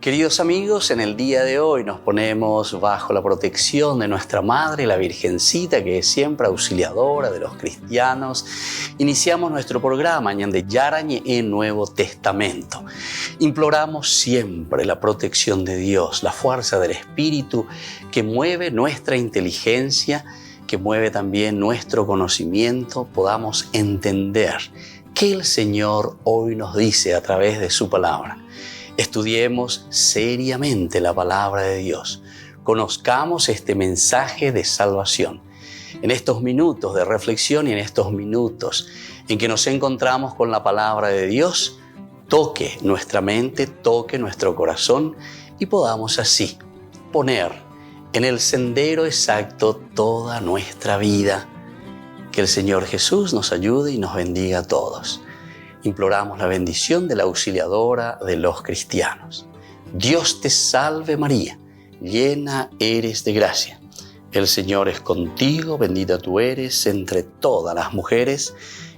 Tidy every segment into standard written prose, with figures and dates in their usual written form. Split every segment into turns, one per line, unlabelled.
Queridos amigos, en el día de hoy nos ponemos bajo la protección de nuestra Madre, la Virgencita, que es siempre auxiliadora de los cristianos. Iniciamos nuestro programa Ñande Yarañe en Nuevo Testamento. Imploramos siempre la protección de Dios, la fuerza del Espíritu que mueve nuestra inteligencia, que mueve también nuestro conocimiento, podamos entender qué el Señor hoy nos dice a través de su palabra. Estudiemos seriamente la palabra de Dios. Conozcamos este mensaje de salvación. En estos minutos de reflexión y en estos minutos en que nos encontramos con la palabra de Dios, toque nuestra mente, toque nuestro corazón y podamos así poner en el sendero exacto toda nuestra vida. Que el Señor Jesús nos ayude y nos bendiga a todos. Imploramos la bendición de la auxiliadora de los cristianos. Dios te salve María, llena eres de gracia. El Señor es contigo, bendita tú eres entre todas las mujeres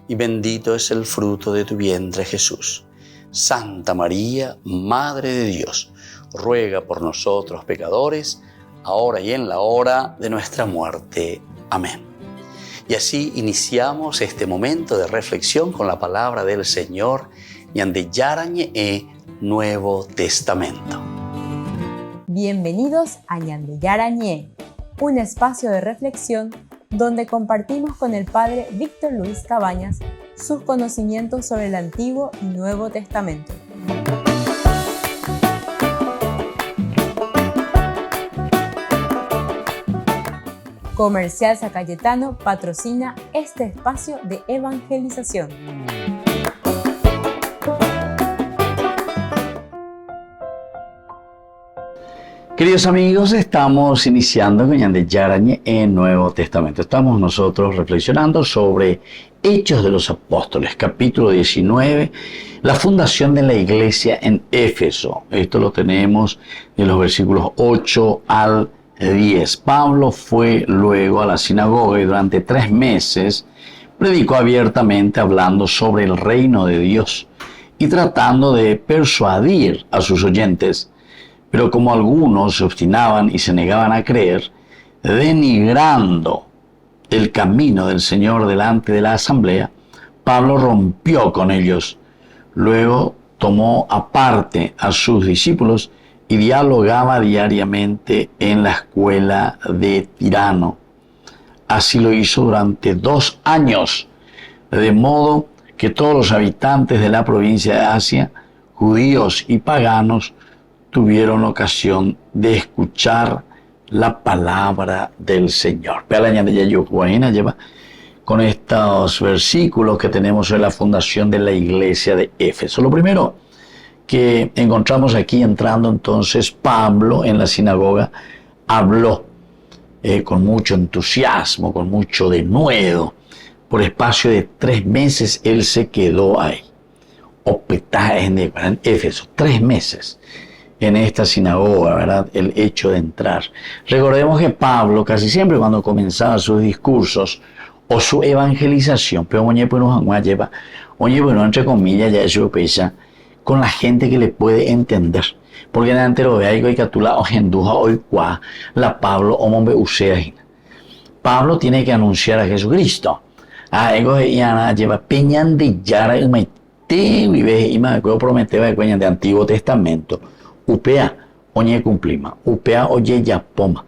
y bendito es el fruto de tu vientre Jesús. Santa María, Madre de Dios, ruega por nosotros pecadores, ahora y en la hora de nuestra muerte. Amén. Y así iniciamos este momento de reflexión con la palabra del Señor, Ñande Yarañe Nuevo Testamento.
Bienvenidos a Ñande Yarañe, un espacio de reflexión donde compartimos con el Padre Víctor Luis Cabañas sus conocimientos sobre el Antiguo y Nuevo Testamento. Comercial San Cayetano patrocina este espacio de evangelización.
Queridos amigos, estamos iniciando con Ñande Yarañe en Nuevo Testamento. Estamos nosotros reflexionando sobre Hechos de los Apóstoles, capítulo 19, la fundación de la iglesia en Éfeso. Esto lo tenemos en los versículos 8 al 10. Pablo fue luego a la sinagoga y durante 3 meses predicó abiertamente hablando sobre el reino de Dios y tratando de persuadir a sus oyentes. Pero como algunos se obstinaban y se negaban a creer, denigrando el camino del Señor delante de la asamblea, Pablo rompió con ellos. Luego tomó aparte a sus discípulos y dialogaba diariamente en la escuela de Tirano. Así lo hizo durante 2 años, de modo que todos los habitantes de la provincia de Asia, judíos y paganos, tuvieron ocasión de escuchar la palabra del Señor. Lleva con estos versículos que tenemos en la fundación de la iglesia de Éfeso. Lo primero que encontramos aquí entrando entonces, Pablo en la sinagoga habló con mucho entusiasmo, con mucho denuedo. Por espacio de 3 meses él se quedó ahí. En Éfeso, 3 meses en esta sinagoga, ¿verdad? El hecho de entrar. Recordemos que Pablo casi siempre cuando comenzaba sus discursos o su evangelización, pero entre comillas ya eso pesa, con la gente que le puede entender. Porque en el antero vea y catula o genduja hoy qua la Pablo o mombe usea. Pablo tiene que anunciar a Jesucristo. Ego yana lleva peñan de yara y maite vive y me prometeba de peñan de Antiguo Testamento. Upea oñe cumplima, upea oye ya poma,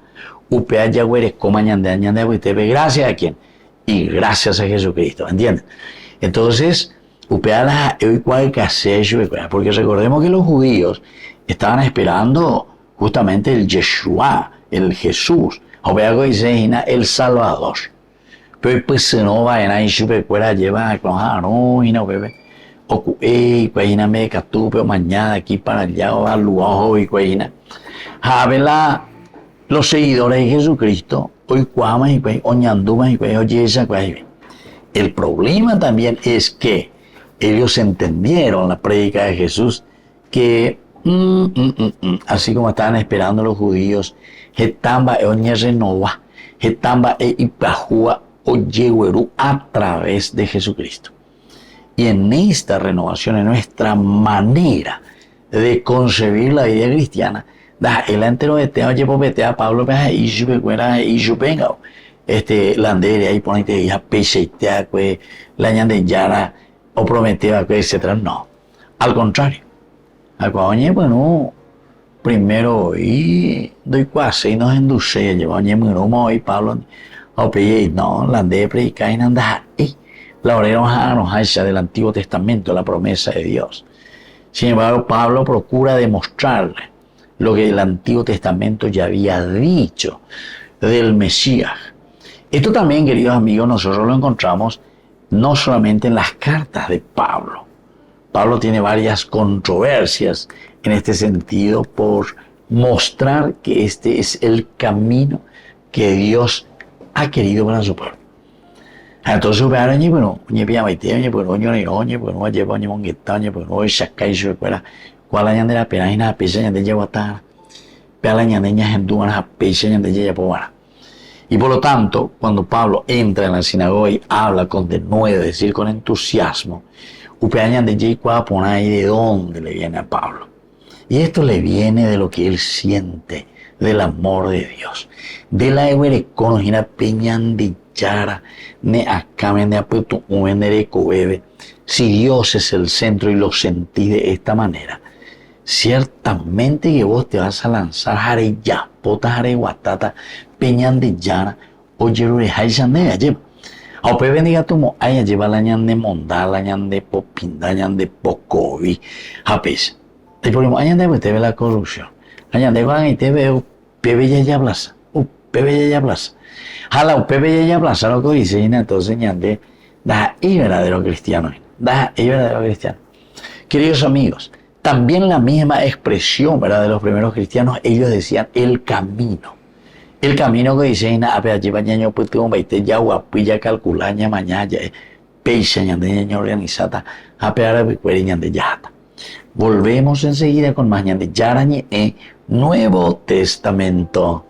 upea ya güere coma ñande gracias a quién y gracias a Jesucristo, ¿entienden? Entonces upea porque recordemos que los judíos estaban esperando justamente el Yeshua, el Jesús, el Salvador. Pero pues no va en ahí chupecuera lleva no y no bebe. O cuajina me catupe o mañana aquí para allá o al lugar y cuajina. Habla los seguidores de Jesucristo hoy cuamas y cuaj oñandumas y cuaj oye esa cuaj. El problema también es que ellos entendieron la prédica de Jesús que así como estaban esperando los judíos, getamba e oñe renova, getamba e ipajúa oyehuerú a través de Jesucristo. Y en esta renovación, en nuestra manera
de concebir la vida cristiana. El entero de tema llevo vete a Pablo y yo venga la andere ahí ponete ya pese te la ñande yara o prometeva etcétera. No, al contrario. Oye, bueno, primero y doy cuase y nos induce lleva oye muy romo y Pablo o pille no la de predicar y anda y la oreja nos hacha del Antiguo Testamento la promesa de Dios. Sin embargo, Pablo procura demostrarle lo que el Antiguo Testamento ya había dicho del Mesías. Esto también, queridos amigos, nosotros lo encontramos no solamente en las cartas de Pablo. Pablo tiene varias controversias en este sentido por mostrar que este es el camino que Dios ha querido para su pueblo. Entonces, bueno, cuál año de la pena y nada pesa de llevar y por lo tanto, cuando Pablo entra en la sinagoga y habla con denuedo, es decir, con entusiasmo, de dónde le viene a Pablo. Y esto le viene de lo que él siente, del amor de Dios. De la evereconojina peñan de yara, ne acaben de apuesto bebe. Si Dios es el centro y lo sentí de esta manera, ciertamente que vos te vas a lanzar jare ya, pota jare guatata, peñan de yara, oye, jaisan de allá. A pe bendiga tu aya lleva la ñan de mondá, la ñan de popinda, ñan de pocovi, japes. Y por ejemplo, añan de te ve la corrupción. Añan de van y te veo, pebe ya blaza, pebe ya blaza. Jala, pebe ya blaza lo que dice, y entonces ñan de, da y verdadero cristiano, da y verdadero cristiano. Queridos amigos, también la misma expresión, ¿verdad?, de los primeros cristianos, ellos decían el camino. El camino que dice, a lleva ñaño puto baite ya guapilla calculaña mañana peixa ñande ñaño organizada a pear a de yata. Volvemos enseguida con más ñande yarañe Nuevo Testamento.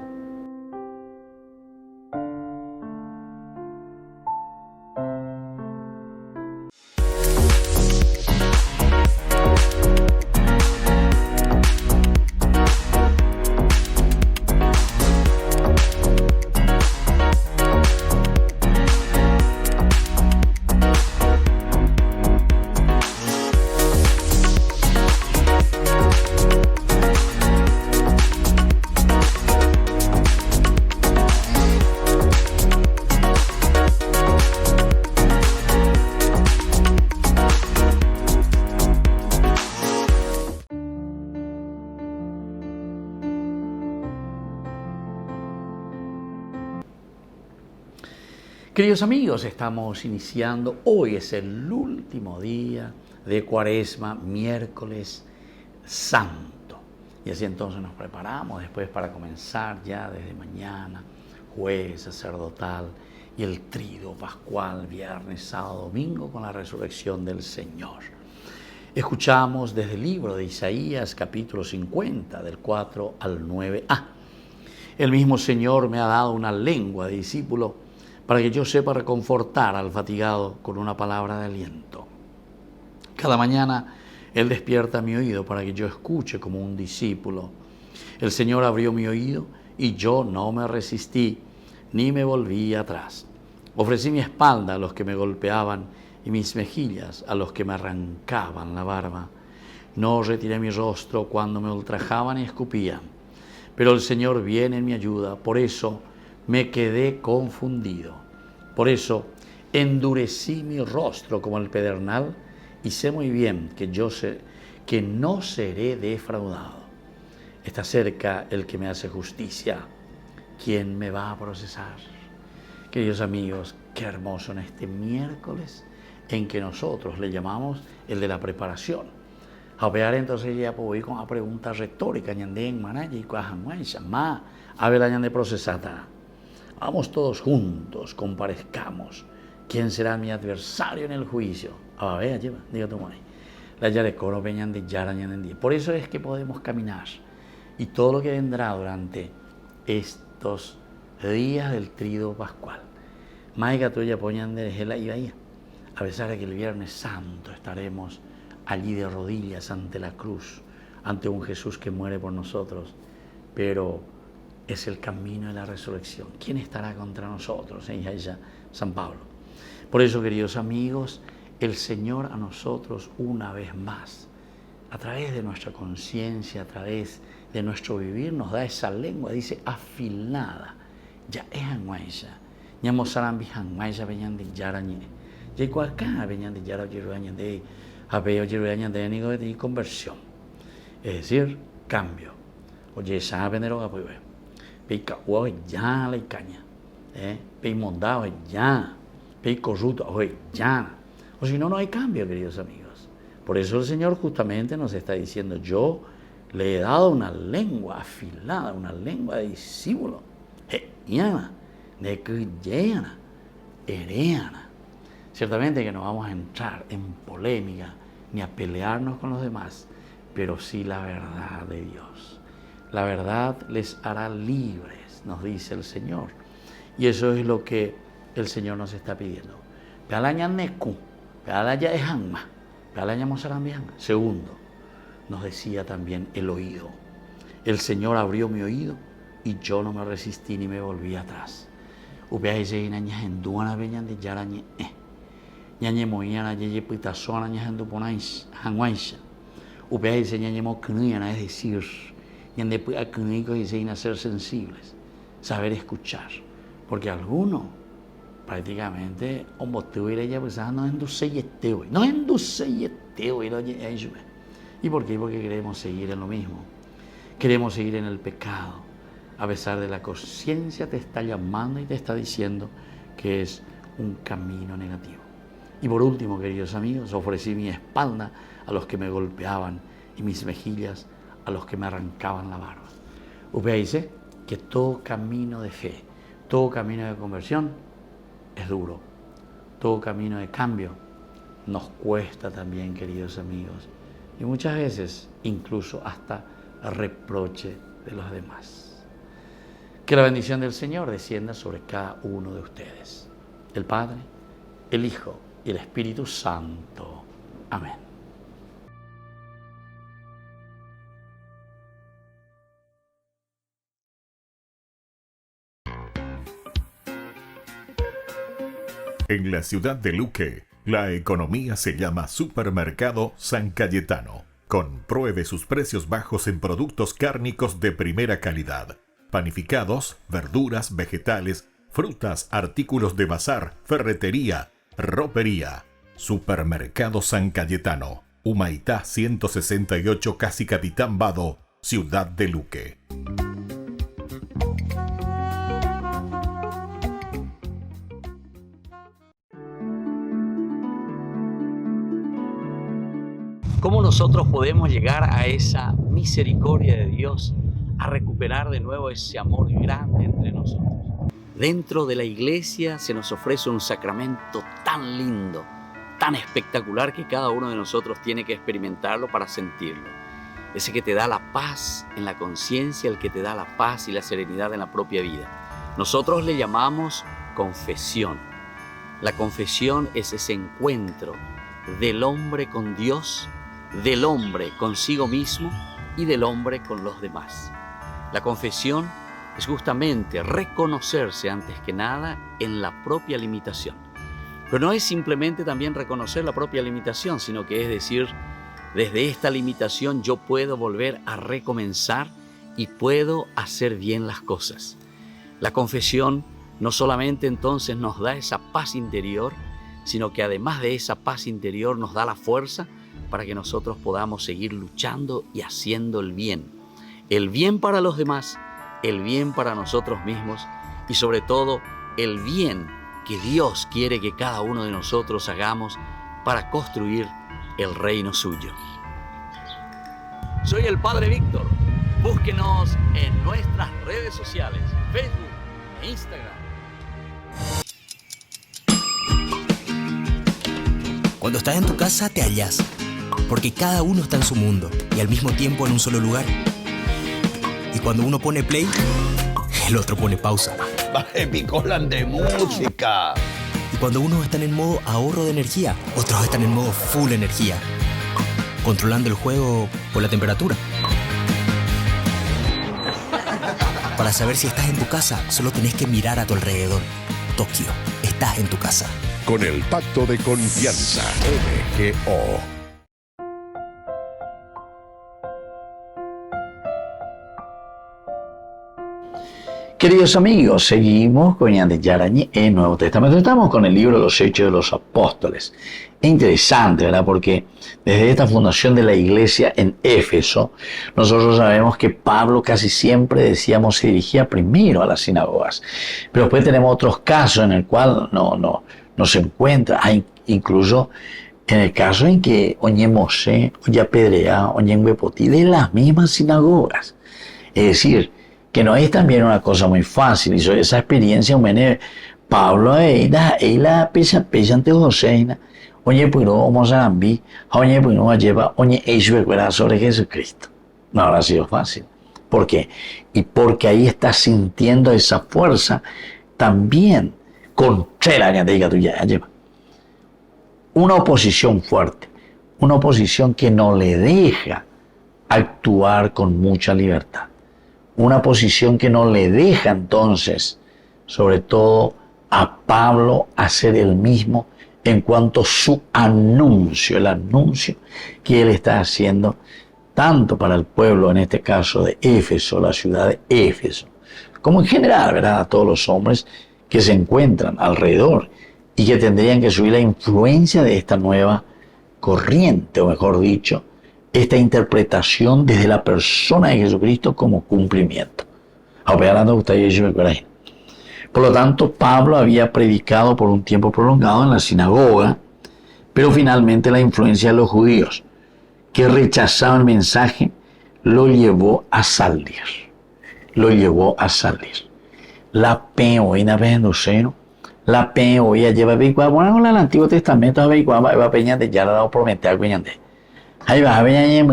Queridos amigos, estamos iniciando, hoy es el último día de Cuaresma, miércoles santo. Y así entonces nos preparamos después para comenzar ya desde mañana, jueves sacerdotal y el trido pascual, viernes, sábado, domingo con la resurrección del Señor. Escuchamos desde el libro de Isaías, capítulo 50, del 4 al 9a. El mismo Señor me ha dado una lengua de discípulo para que yo sepa reconfortar al fatigado con una palabra de aliento. Cada mañana Él despierta mi oído para que yo escuche como un discípulo. El Señor abrió mi oído y yo no me resistí, ni me volví atrás. Ofrecí mi espalda a los que me golpeaban y mis mejillas a los que me arrancaban la barba. No retiré mi rostro cuando me ultrajaban y escupían. Pero el Señor viene en mi ayuda, por eso me quedé confundido. Por eso endurecí mi rostro como el pedernal y sé muy bien que no seré defraudado. Está cerca el que me hace justicia. ¿Quién me va a procesar? Queridos amigos, qué hermoso en este miércoles en que nosotros le llamamos el de la preparación. A ver, entonces ya puedo ir con la pregunta retórica, ñandén, manaya y cuajamuaisa, ma, a ver, ñandé procesata. Vamos todos juntos, comparezcamos. ¿Quién será mi adversario en el juicio? A ver, lleva, diga tu madre. La yarecoro veñan de yara ñandén. Por eso es que podemos caminar. Y todo lo que vendrá durante estos días del trido pascual. Maiga tuya poñan de gela y vaya. A pesar de que el Viernes Santo estaremos allí de rodillas ante la cruz,
ante un Jesús que muere por nosotros, pero es el camino de la resurrección. ¿Quién estará contra nosotros? Ella, San Pablo. Por eso, queridos amigos, el Señor a nosotros una vez más, a través de nuestra conciencia, a través de nuestro vivir, nos da esa lengua, dice, afilada. Ya es anguaya. Ya mozaran bijan, maya veñan de yarañe. Ya cualca veñan de yara, yeruañan de apeo, yeruañan de enigo de conversión. Es decir, cambio. Oye, saben de lo que puede. Pica huevo ya la caña. Pi mondado ya. Pi corrupto ya. O si no, no hay cambio, queridos amigos. Por eso el Señor justamente nos está diciendo, yo le he dado una lengua afilada, una lengua de discípulo. Yana, de creyana, hereana. Ciertamente que no vamos a entrar en polémica ni a pelearnos con los demás, pero sí la verdad de Dios. La verdad les hará libres, nos dice el Señor. Y eso es lo que el Señor nos está pidiendo. Segundo, nos decía también el oído. El Señor abrió mi oído y yo no me resistí ni me volví atrás. Es decir, ser sensibles, saber escuchar, porque algunos prácticamente ¿y por qué? Porque queremos seguir en lo mismo, queremos seguir en el pecado, a pesar de la conciencia te está llamando y te está diciendo que es un camino negativo. Y por último, queridos amigos, ofrecí mi espalda a los que me golpeaban y mis mejillas a los que me arrancaban la barba. Usted dice que todo camino de fe, todo camino de conversión es duro. Todo camino de cambio nos cuesta también, queridos amigos. Y muchas veces incluso hasta reproche de los demás. Que la bendición del Señor descienda sobre cada uno de ustedes. El Padre, el Hijo y el Espíritu Santo. Amén.
En la ciudad de Luque, la economía se llama Supermercado San Cayetano. Compruebe sus precios bajos en productos cárnicos de primera calidad. Panificados, verduras, vegetales, frutas, artículos de bazar, ferretería, ropería. Supermercado San Cayetano, Humaitá 168, Casi Capitán Vado, ciudad de Luque.
¿Cómo nosotros podemos llegar a esa misericordia de Dios, a recuperar de nuevo ese amor grande entre nosotros? Dentro de la iglesia se nos ofrece un sacramento tan lindo, tan espectacular, que cada uno de nosotros tiene que experimentarlo para sentirlo. Ese que te da la paz en la conciencia, el que te da la paz y la serenidad en la propia vida. Nosotros le llamamos confesión. La confesión es ese encuentro del hombre con Dios, del hombre consigo mismo y del hombre con los demás. La confesión es justamente reconocerse antes que nada en la propia limitación. Pero no es simplemente también reconocer la propia limitación, sino que es decir, desde esta limitación yo puedo volver a recomenzar y puedo hacer bien las cosas. La confesión no solamente entonces nos da esa paz interior, sino que además de esa paz interior nos da la fuerza para que nosotros podamos seguir luchando y haciendo el bien. El bien para los demás, el bien para nosotros mismos y sobre todo el bien que Dios quiere que cada uno de nosotros hagamos para construir el reino suyo. Soy el Padre Víctor. Búsquenos en nuestras redes sociales, Facebook e Instagram.
Cuando estás en tu casa te hallas, porque cada uno está en su mundo y al mismo tiempo en un solo lugar. Y cuando uno pone play, el otro pone pausa.
Baje picolan de música.
Y cuando unos están en modo ahorro de energía, otros están en modo full energía, controlando el juego por la temperatura. Para saber si estás en tu casa, solo tenés que mirar a tu alrededor. Tokio, estás en tu casa.
Con el Pacto de Confianza, MGO.
Queridos amigos, seguimos con Ñande Yarañi en el Nuevo Testamento. Estamos con el libro de los Hechos de los Apóstoles. Es interesante, ¿verdad? Porque desde esta fundación de la iglesia en Éfeso, nosotros sabemos que Pablo casi siempre, decíamos, se dirigía primero a las sinagogas. Pero después tenemos otros casos en el cual no se encuentra. Hay incluso en el caso en que Oñé Mosé, Oñé Pedrea, Oñé Bepotí, de las mismas sinagogas. Es decir, que no es también una cosa muy fácil. Y esa experiencia, Pablo, ella pesa ante José, oye, pues no, vamos a Rambi, oye, pues no, lleva, oye, sobre Jesucristo. No habrá sido fácil. ¿Por qué? Y porque ahí está sintiendo esa fuerza también contra la que tuya lleva. Una oposición fuerte, una oposición que no le deja actuar con mucha libertad. Una posición que no le deja entonces, sobre todo a Pablo, hacer el mismo en cuanto a su anuncio, el anuncio que él está haciendo tanto para el pueblo, en este caso de Éfeso, la ciudad de Éfeso, como en general, ¿verdad?, a todos los hombres que se encuentran alrededor y que tendrían que subir la influencia de esta nueva corriente, o mejor dicho, esta interpretación desde la persona de Jesucristo como cumplimiento. Por lo tanto, Pablo había predicado por un tiempo prolongado en la sinagoga, pero finalmente la influencia de los judíos que rechazaban el mensaje lo llevó a salir. La peoina vendoceno, la peoina lleva bueno, con el Antiguo Testamento va peñante ya le ha dado prometer a peñante. Ahí va a venir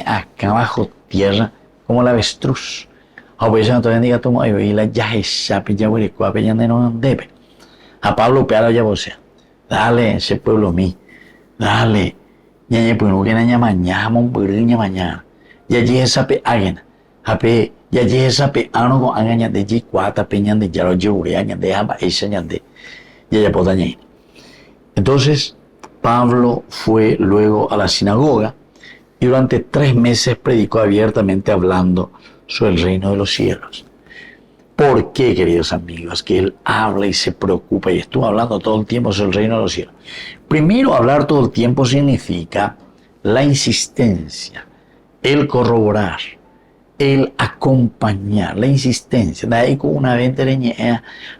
acá bajo tierra como la avestruz. A veces no te bendiga tu madre y la ya esa pilla huelicua peñande no debe. A Pablo pealo ya vos sea. Dale ese pueblo mí. Dale. Ya pues no que mañana mañana. Ya esa pe agena. Ape ya esa pe ano con agaña de ji cuata peñande ya lo lleve aña de aba esa ñande. Ya potañe. Entonces Pablo fue luego a la sinagoga y durante 3 meses predicó abiertamente hablando sobre el reino de los cielos. ¿Por qué, queridos amigos, que él habla y se preocupa y estuvo hablando todo el tiempo sobre el reino de los cielos? Primero, hablar todo el tiempo significa la insistencia, el corroborar, el acompañar, la insistencia. De ahí con una vez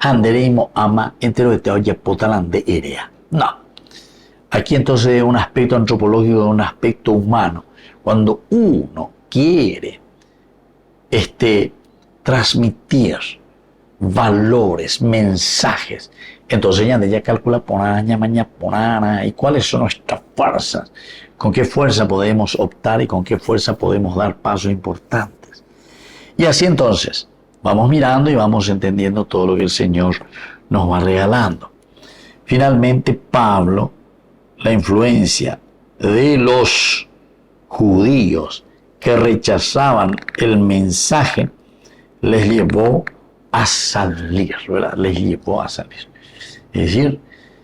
andereimo ama entero de teoya potalande erea. No. Aquí entonces es un aspecto antropológico, un aspecto humano. Cuando uno quiere transmitir valores, mensajes, entonces ya calcula y cuáles son nuestras fuerzas, con qué fuerza podemos optar y con qué fuerza podemos dar pasos importantes. Y así entonces vamos mirando y vamos entendiendo todo lo que el Señor nos va regalando. Finalmente Pablo, la influencia de los judíos que rechazaban el mensaje, les llevó a salir, ¿verdad? Les llevó a salir. Es decir,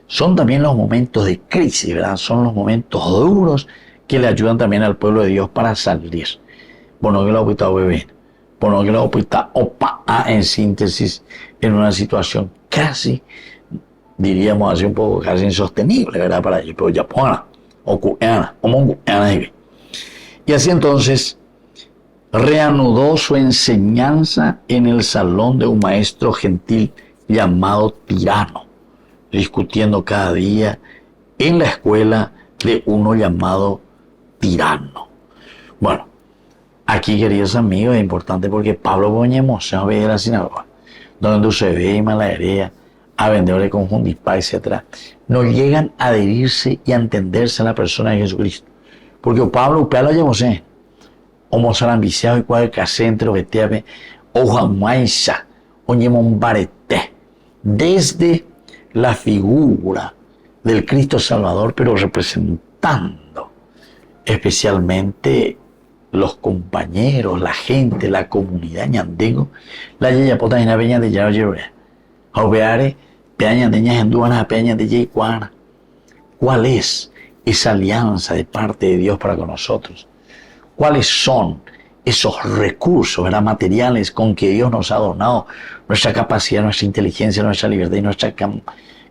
son también los momentos de crisis, ¿verdad? Son los momentos duros que le ayudan también al pueblo de Dios para salir. Bueno, que lo ha bebé. Bueno, que lo ha en síntesis, en una situación casi, diríamos así un poco, casi insostenible, ¿verdad? Para ellos, pero ya y así entonces reanudó su enseñanza en el salón de un maestro gentil llamado Tirano, discutiendo cada día en la escuela de uno llamado Tirano. Bueno, aquí, queridos amigos, es importante porque Pablo Boñemos se ve de la sinagoga, donde se ve y maladería, a vendedores con Jundipá, etc., no llegan a adherirse y a entenderse a la persona de Jesucristo. Porque Pablo, lo llevamos o mozarán viciado y cual casentro que te o jamaisa, o ñemon barete, desde la figura del Cristo Salvador, pero representando especialmente los compañeros, la gente, la comunidad ñandengo, la yayapota en la peña de Yaro Yeroya. Aubeare, peña de ñajenduana, peña de Yaycuana. ¿Cuál es esa alianza de parte de Dios para con nosotros? ¿Cuáles son esos recursos, ¿verdad?, materiales con que Dios nos ha donado? Nuestra capacidad, nuestra inteligencia, nuestra libertad y nuestra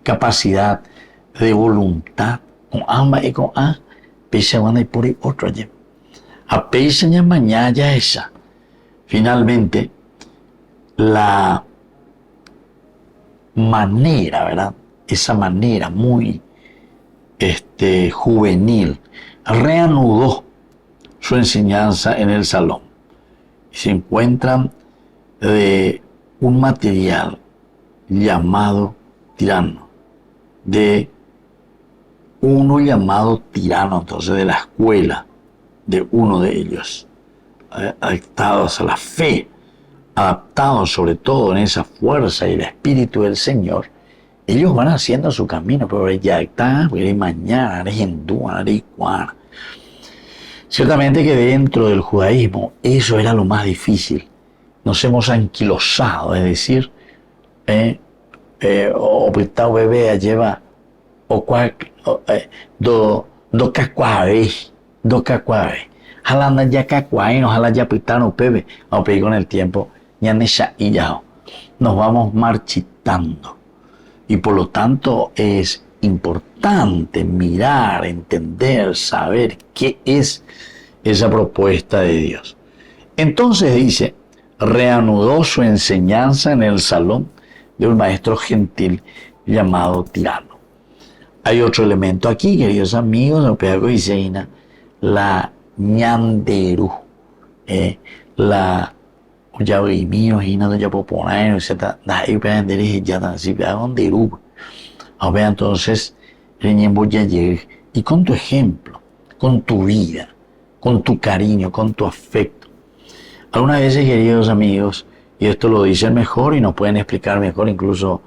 capacidad de voluntad. Con ambas y con A, pese a una y por otro allí. A pese a mañana ya esa. Finalmente, la manera, ¿verdad?, esa manera muy juvenil, reanudó su enseñanza en el salón. Y se encuentran de un material llamado tirano, de uno llamado tirano, entonces de la escuela de uno de ellos, adaptados a la fe, adaptados sobre todo en esa fuerza y el espíritu del Señor. Ellos van haciendo su camino, pero ya está, mañana, ciertamente que dentro del judaísmo eso era lo más difícil. Nos hemos anquilosado, es decir, o bebé lleva do cacuave. Jalanda ya cacuave, no jala ya pitano pebe. Vamos a pedir con el tiempo, ya nesha y ya. Nos vamos marchitando. Y por lo tanto es importante mirar, entender, saber qué es esa propuesta de Dios. Entonces dice, reanudó su enseñanza en el salón de un maestro gentil llamado Tirano. Hay otro elemento aquí, queridos amigos, en Pedagogo y Seina, la ñanderu, la ya vimos y nada ya popular, etc. Entonces, y con tu ejemplo, con tu vida, con tu cariño, con tu afecto. Algunas veces, queridos amigos, y esto lo dicen mejor y nos pueden explicar mejor, incluso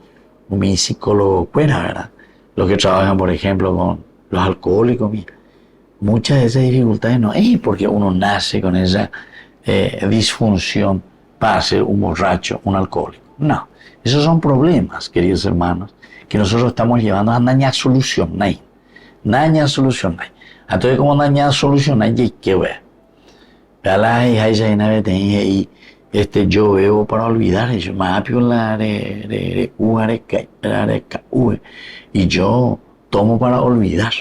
mi psicólogo, ¿verdad? Los que trabajan, por ejemplo, con los alcohólicos, mira, muchas de esas dificultades no es porque uno nace con esa disfunción para ser un borracho, un alcohólico. No, esos son problemas, queridos hermanos, que nosotros estamos llevando a dañar solucionar. Entonces, como dañar solucionar, ¿qué voy a yo veo para olvidar, y yo tomo para olvidar.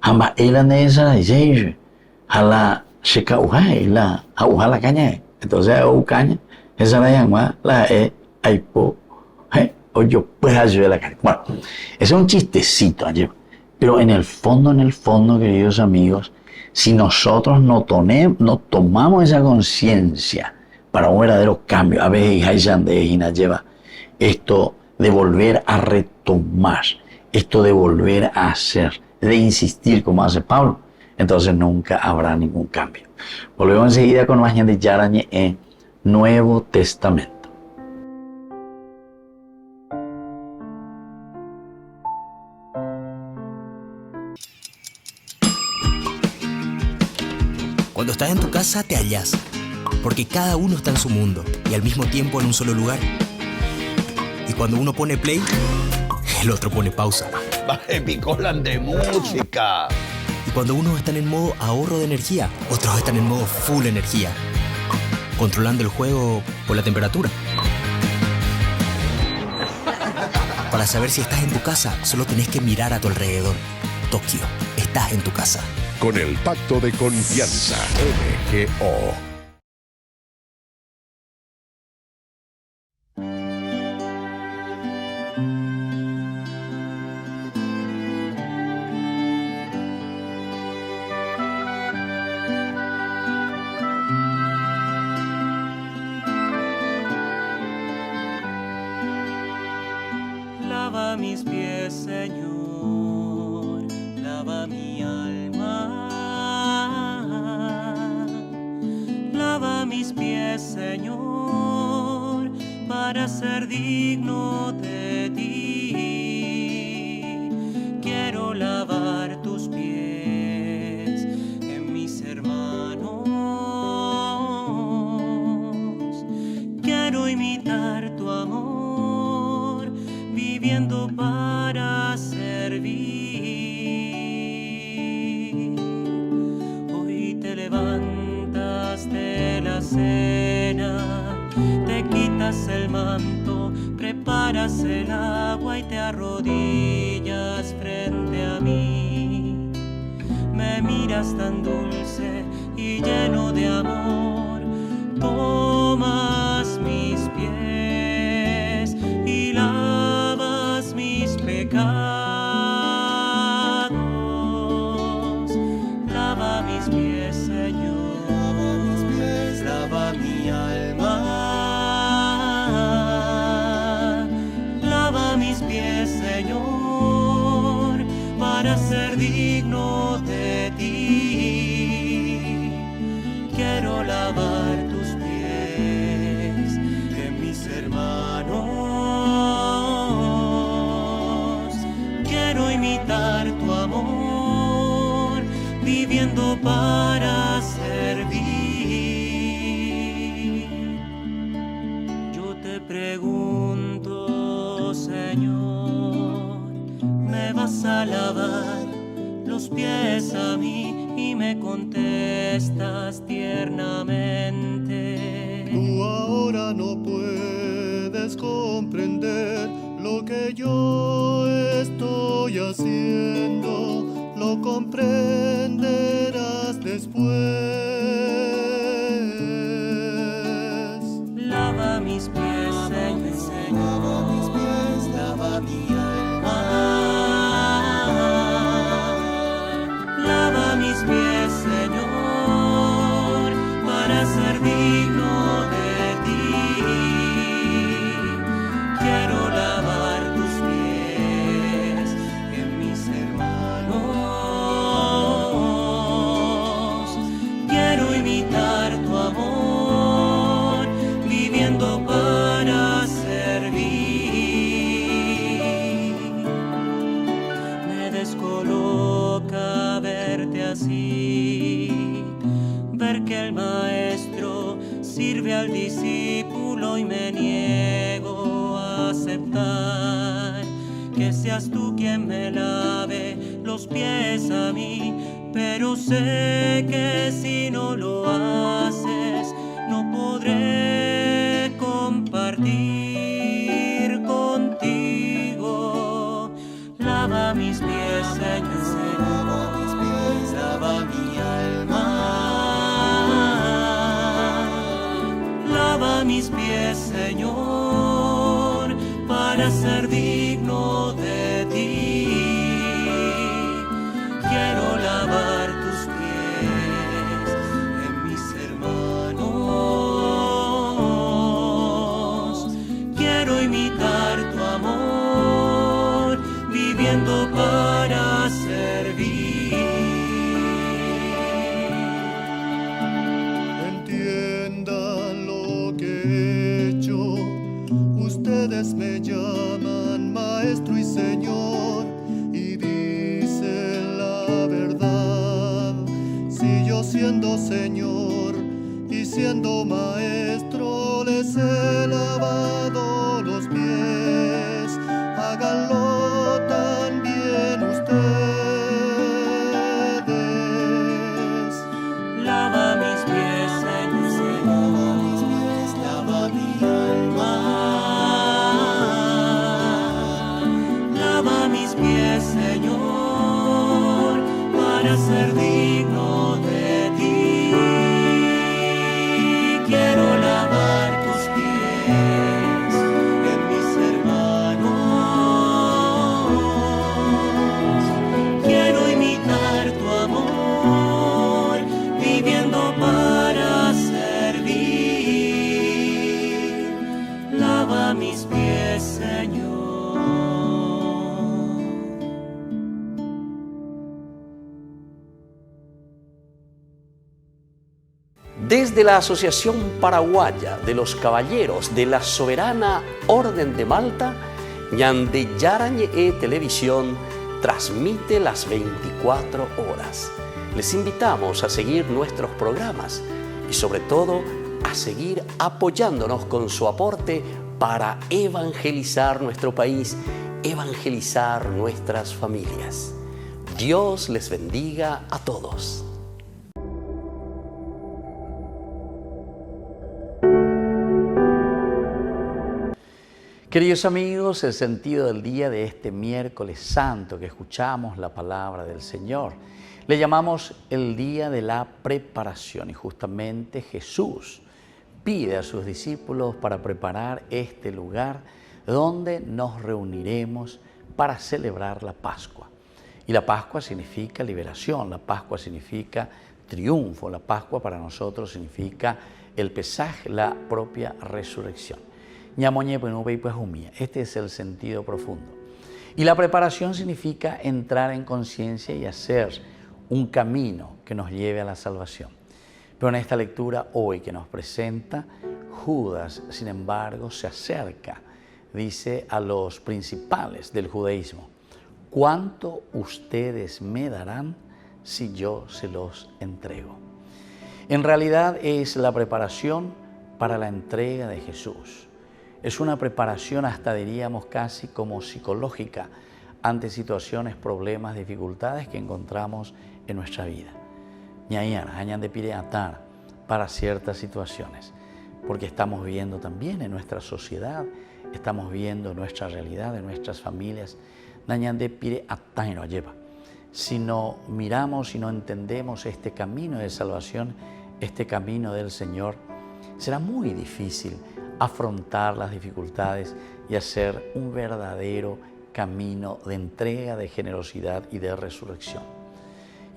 Ambas eran esas, a la caña, entonces caña, esa la llama la aipo, o yo pues ayude la caña. Bueno, ese es un chistecito ayer, pero en el fondo, queridos amigos, si nosotros no tomamos esa conciencia para un verdadero cambio, a veces lleva esto de volver a retomar, esto de volver a hacer, de insistir como hace Pablo, entonces nunca habrá ningún cambio. Volvemos enseguida con más de Yarañe en Nuevo Testamento.
Cuando estás en tu casa te hallas, porque cada uno está en su mundo y al mismo tiempo en un solo lugar. Y cuando uno pone play, el otro pone pausa.
Baje Picolan de música.
Y cuando unos están en modo ahorro de energía, otros están en modo full energía, controlando el juego por la temperatura. Para saber si estás en tu casa, solo tenés que mirar a tu alrededor. Tokio, estás en tu casa.
Con el Pacto de Confianza, MGO.
Lava mis pies, Señor, lava mi alma. Lava mis pies, Señor, para ser digno de ti. Quiero lavar tus pies en mis hermanos. imitar tu amor, viviendo para servir. Hoy te levantas de la cena, te quitas el manto, preparas el agua y te arrodillas frente a mí. Me miras tan dulce y lleno de amor, tomas mis pies y lavas mis pecados. Lava mis pies, Señor, lava mi alma. Lava mis pies, Señor, para ser digno de ti. Quiero lavar tus pies de mis hermanos. Quiero imitar tu amor, viviendo para servir. Yo te pregunto, Señor, ¿me vas a lavar los pies a mí? Y me contestas tiernamente.
Tú ahora no puedes comprender lo que yo estoy haciendo, lo comprenderás después.
Lava mis pies, Señor, lava mis pies, lava mi alma. Lava mis pies, Señor, para ser digno de ti. Quiero lavar tus pies en mis hermanos. Quiero imitar tu amor, viviendo para servir. Me descoloca verte así, ver que el maestro sirve al discípulo y me niego a aceptar que seas tú quien me lave los pies a mí, pero sé que si no lo haces no podré compartir contigo. Lava mis pies, Señor, lava mis pies, lava mi alma. Lava mis pies, Señor, para ser digno de ti. Quiero lavar tus pies en mis hermanos. Quiero imitar tu amor, viviendo para servir.
Entiendan lo que he hecho. Ustedes me llaman maestro y señor y dicen la verdad. Si yo siendo señor y siendo maestro les he lavado los pies, háganlo también ustedes.
Lava mis pies, Señor, lava mis pies, lava mi alma. Lava mis pies, Señor, para ser digno de ti. Quiero lavar tus pies en mis hermanos. Quiero imitar tu amor, viviendo para servir. Lava mis pies, Señor.
Desde la Asociación Paraguaya de los Caballeros de la Soberana Orden de Malta, Ñande Yarañe Televisión transmite las 24 horas. Les invitamos a seguir nuestros programas y sobre todo a seguir apoyándonos con su aporte para evangelizar nuestro país, evangelizar nuestras familias. Dios les bendiga a todos. Queridos amigos, el sentido del día de este miércoles santo que escuchamos la palabra del Señor, le llamamos el día de la preparación, y justamente Jesús pide a sus discípulos para preparar este lugar donde nos reuniremos para celebrar la Pascua. Y la Pascua significa liberación, la Pascua significa triunfo, la Pascua para nosotros significa el Pesaj, la propia resurrección. Este es el sentido profundo. Y la preparación significa entrar en conciencia y hacer un camino que nos lleve a la salvación. Pero en esta lectura hoy que nos presenta, Judas, sin embargo, se acerca, dice a los principales del judaísmo: ¿cuánto ustedes me darán si yo se los entrego? En realidad es la preparación para la entrega de Jesús. Es una preparación hasta diríamos casi como psicológica ante situaciones, problemas, dificultades que encontramos en nuestra vida. Para ciertas situaciones, porque estamos viendo también en nuestra sociedad, estamos viendo nuestra realidad, en nuestras familias. Si no miramos, si no entendemos este camino de salvación, este camino del Señor, será muy difícil afrontar las dificultades y hacer un verdadero camino de entrega, de generosidad y de resurrección.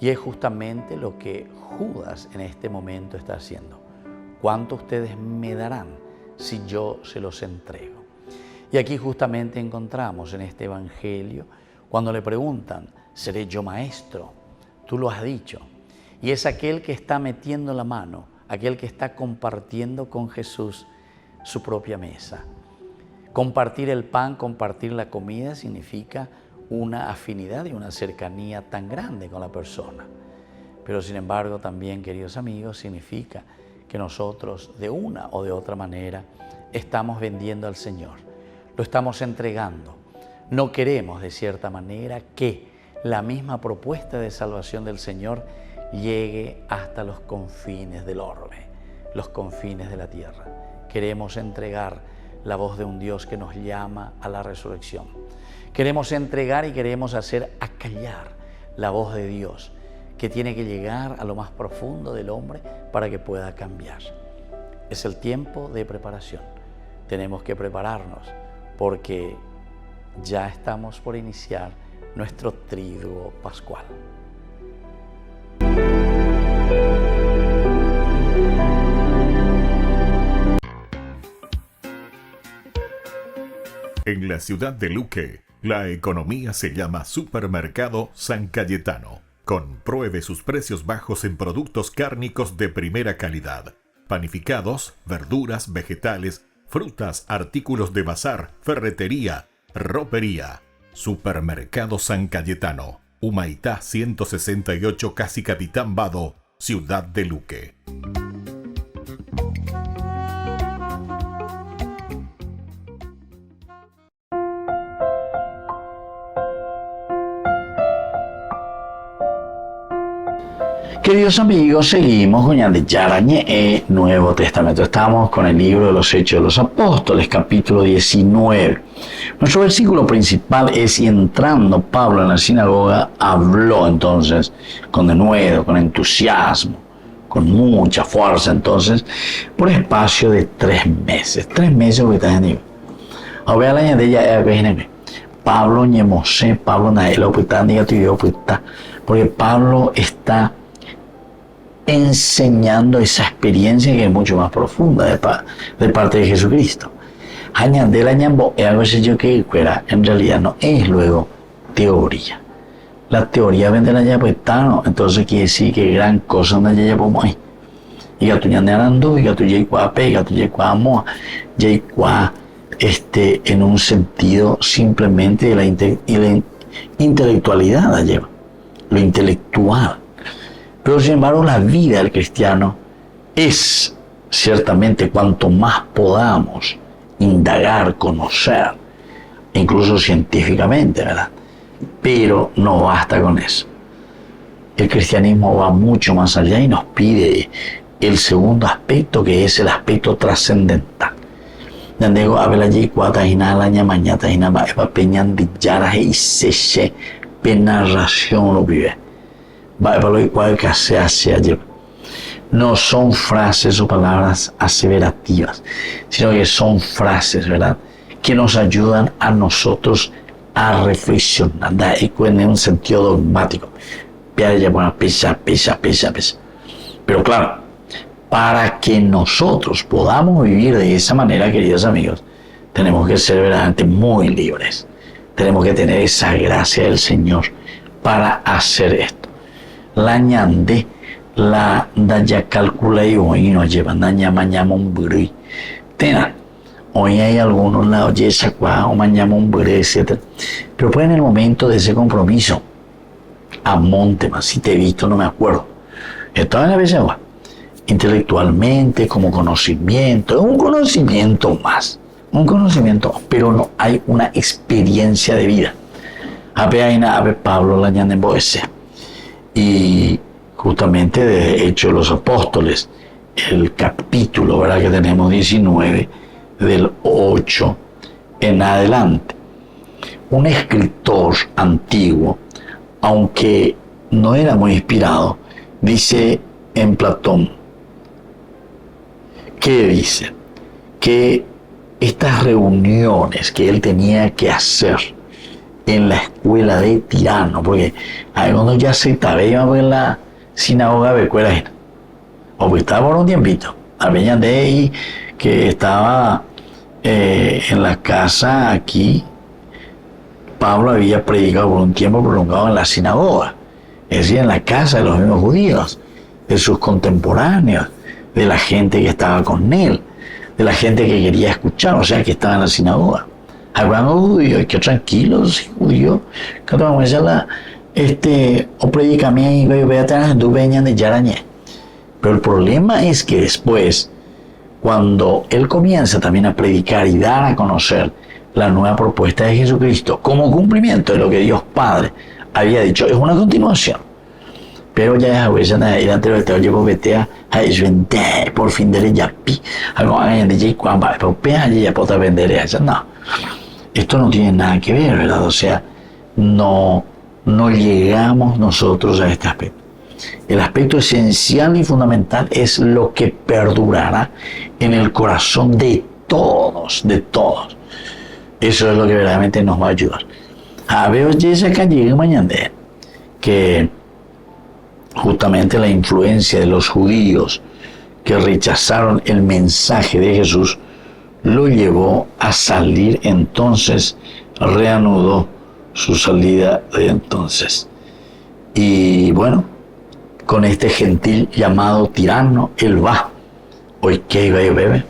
Y es justamente lo que Judas en este momento está haciendo. ¿Cuánto ustedes me darán si yo se los entrego? Y aquí justamente encontramos en este evangelio, cuando le preguntan, ¿seré yo maestro? Tú lo has dicho. Y es aquel que está metiendo la mano, aquel que está compartiendo con Jesús su propia mesa. Compartir el pan, compartir la comida significa una afinidad y una cercanía tan grande con la persona. Pero sin embargo también, queridos amigos, significa que nosotros de una o de otra manera estamos vendiendo al Señor, lo estamos entregando. No queremos de cierta manera que la misma propuesta de salvación del Señor llegue hasta los confines del orbe, los confines de la tierra. Queremos entregar la voz de un Dios que nos llama a la resurrección. Queremos entregar y queremos hacer acallar la voz de Dios que tiene que llegar a lo más profundo del hombre para que pueda cambiar. Es el tiempo de preparación. Tenemos que prepararnos porque ya estamos por iniciar nuestro triduo pascual.
En la ciudad de Luque, la economía se llama Supermercado San Cayetano. Compruebe sus precios bajos en productos cárnicos de primera calidad. Panificados, verduras, vegetales, frutas, artículos de bazar, ferretería, ropería. Supermercado San Cayetano, Humaitá 168, Casi Capitán Vado, ciudad de Luque.
Queridos amigos, seguimos con el Nuevo Testamento. Estamos con el libro de los Hechos de los Apóstoles, capítulo 19. Nuestro versículo principal es: y entrando Pablo en la sinagoga, habló entonces con denuedo, con entusiasmo, con mucha fuerza, entonces, por espacio de 3 meses. 3 meses que están en Pablo ñemose, Pablo naelo, porque Pablo está enseñando esa experiencia que es mucho más profunda de parte de Jesucristo. En realidad no es luego teoría. La teoría vende la yapetano, entonces quiere decir que gran cosa no ya podemos ir. Y que tú ya anando, y que tú ya cuape, y que tú ya cuamoa, ya en un sentido simplemente de la intelectualidad la lleva, lo intelectual. Pero sin embargo la vida del cristiano es ciertamente cuanto más podamos indagar, conocer, incluso científicamente, ¿verdad? Pero no basta con eso. El cristianismo va mucho más allá y nos pide el segundo aspecto, que es el aspecto trascendental. Nandego abelaji kuata hina laña mañata hina ba epa peñan di yara y seche pena ración lo vive. Va epa lo igual que hace ayer. No son frases o palabras aseverativas, sino que son frases, ¿verdad?, que nos ayudan a nosotros a reflexionar, en un sentido dogmático. Pero claro, para que nosotros podamos vivir de esa manera, queridos amigos, tenemos que ser verdaderamente muy libres. Tenemos que tener esa gracia del Señor para hacer esto. La ñande, la daya calcula y hoy nos llevan daña mañana un buri. Tena, hoy hay algunos lados, yesa cuá, o mañana un buri, etc. Pero pues en el momento de ese compromiso, a monte, más si te he visto, no me acuerdo. Estaba en la Bella, intelectualmente, como conocimiento, un conocimiento más, pero no hay una experiencia de vida. Ape Pablo la ñande boese. Y justamente de Hechos de los Apóstoles, el capítulo, ¿verdad?, que tenemos 19, del 8 en adelante. Un escritor antiguo, aunque no era muy inspirado, dice en Platón, ¿qué dice? Que estas reuniones que él tenía que hacer en la escuela de Tirano, porque algunos ya se iban en la sinagoga de escuela, o porque estaba por un tiempito, habían de ahí que estaba en la casa aquí. Pablo había predicado por un tiempo prolongado en la sinagoga, es decir, en la casa de los mismos judíos, de sus contemporáneos, de la gente que estaba con él, de la gente que quería escuchar, o sea, que estaba en la sinagoga. Hablando judíos, que tranquilos, judíos, que vamos a la o predicame y voy a tener de yarañé. Pero el problema es que después, cuando él comienza también a predicar y dar a conocer la nueva propuesta de Jesucristo como cumplimiento de lo que Dios Padre había dicho, es una continuación. Pero ya es ir ante el Estado llevo vetea a vender por fin de yapi algo de ya cuando ya puede vender allá. No, esto no tiene nada que ver, ¿verdad? O sea, no llegamos nosotros a este aspecto. El aspecto esencial y fundamental es lo que perdurará en el corazón de todos. Eso es lo que verdaderamente nos va a ayudar. A ver, Jessica, llegue mañana que justamente la influencia de los judíos que rechazaron el mensaje de Jesús lo llevó a salir, entonces reanudó su salida de entonces. Y bueno, con este gentil llamado tirano, él va, hoy que iba y bebe,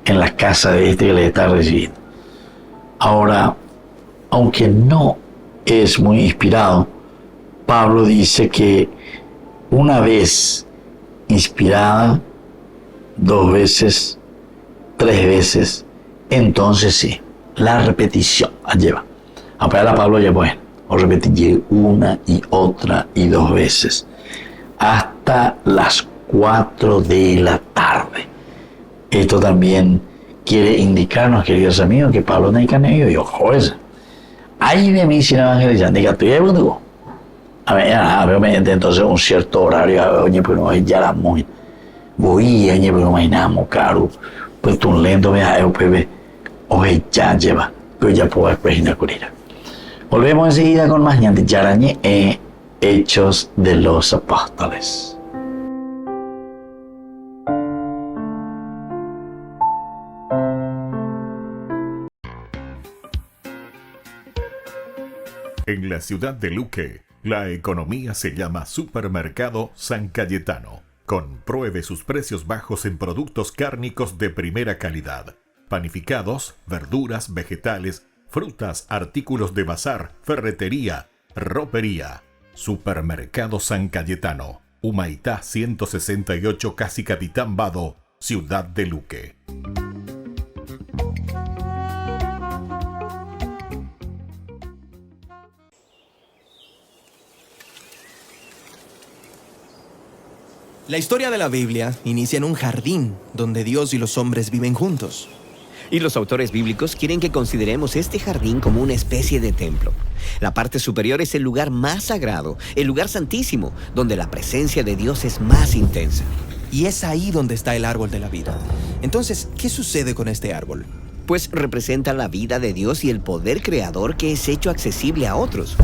en la casa de este que le está recibiendo. Ahora, aunque no es muy inspirado, Pablo dice que una vez inspirada, 2 veces, 3 veces, entonces sí, la repetición lleva. Apenas Pablo ya bueno, o repetir una y otra y 2 veces, hasta las 4 de la tarde. Esto también quiere indicarnos, queridos amigos, que Pablo no hay canello y ojo ese. Ahí de mí sin evangelizar, diga tú ya cuando a ver, entonces un cierto horario, oye, pero no ya la muy voy, oye, pero no hay nada muy caro, pues tú lento me a UPB, oye, ya lleva, pues ya puedo imaginar con ella. Volvemos enseguida con más ñante yarañe Hechos de los Apóstoles.
En la ciudad de Luque, la economía se llama Supermercado San Cayetano. Compruebe sus precios bajos en productos cárnicos de primera calidad. Panificados, verduras, vegetales, frutas, artículos de bazar, ferretería, ropería. Supermercado San Cayetano. Humaitá 168, Casi Capitán Vado, Ciudad de Luque.
La historia de la Biblia inicia en un jardín donde Dios y los hombres viven juntos.
Y los autores bíblicos quieren que consideremos este jardín como una especie de templo. La parte superior es el lugar más sagrado, el lugar santísimo, donde la presencia de Dios es más intensa.
Y es ahí donde está el árbol de la vida. Entonces, ¿qué sucede con este árbol?
Pues representa la vida de Dios y el poder creador que es hecho accesible a otros.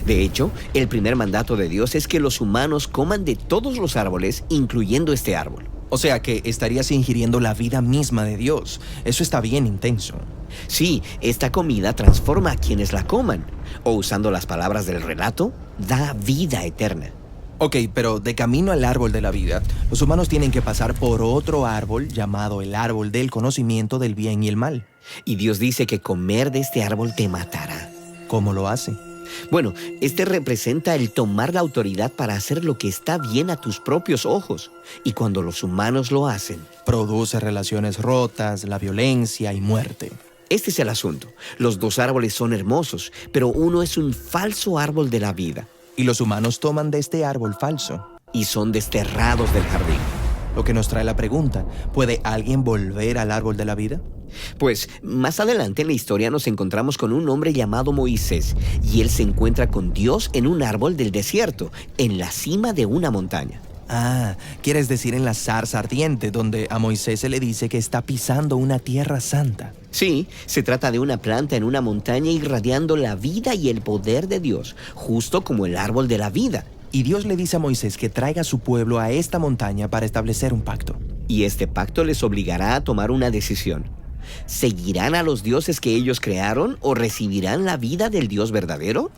De hecho, el primer mandato de Dios es que los humanos coman de todos los árboles, incluyendo este árbol.
O sea que estarías ingiriendo la vida misma de Dios. Eso está bien intenso.
Sí, esta comida transforma a quienes la coman. O usando las palabras del relato, da vida eterna.
Ok, pero de camino al árbol de la vida, los humanos tienen que pasar por otro árbol llamado el árbol del conocimiento del bien y el mal.
Y Dios dice que comer de este árbol te matará.
¿Cómo lo hace?
Bueno, este representa el tomar la autoridad para hacer lo que está bien a tus propios ojos. Y cuando los humanos lo hacen,
produce relaciones rotas, la violencia y muerte.
Este es el asunto. Los dos árboles son hermosos, pero uno es un falso árbol de la vida.
Y los humanos toman de este árbol falso.
Y son desterrados del jardín.
Lo que nos trae la pregunta, ¿puede alguien volver al árbol de la vida?
Pues más adelante en la historia nos encontramos con un hombre llamado Moisés, y él se encuentra con Dios en un árbol del desierto, en la cima de una montaña.
Ah, quieres decir en la zarza ardiente, donde a Moisés se le dice que está pisando una tierra santa.
Sí, se trata de una planta en una montaña irradiando la vida y el poder de Dios, justo como el árbol de la vida.
Y Dios le dice a Moisés que traiga a su pueblo a esta montaña para establecer un pacto.
Y este pacto les obligará a tomar una decisión. ¿Seguirán a los dioses que ellos crearon o recibirán la vida del Dios verdadero?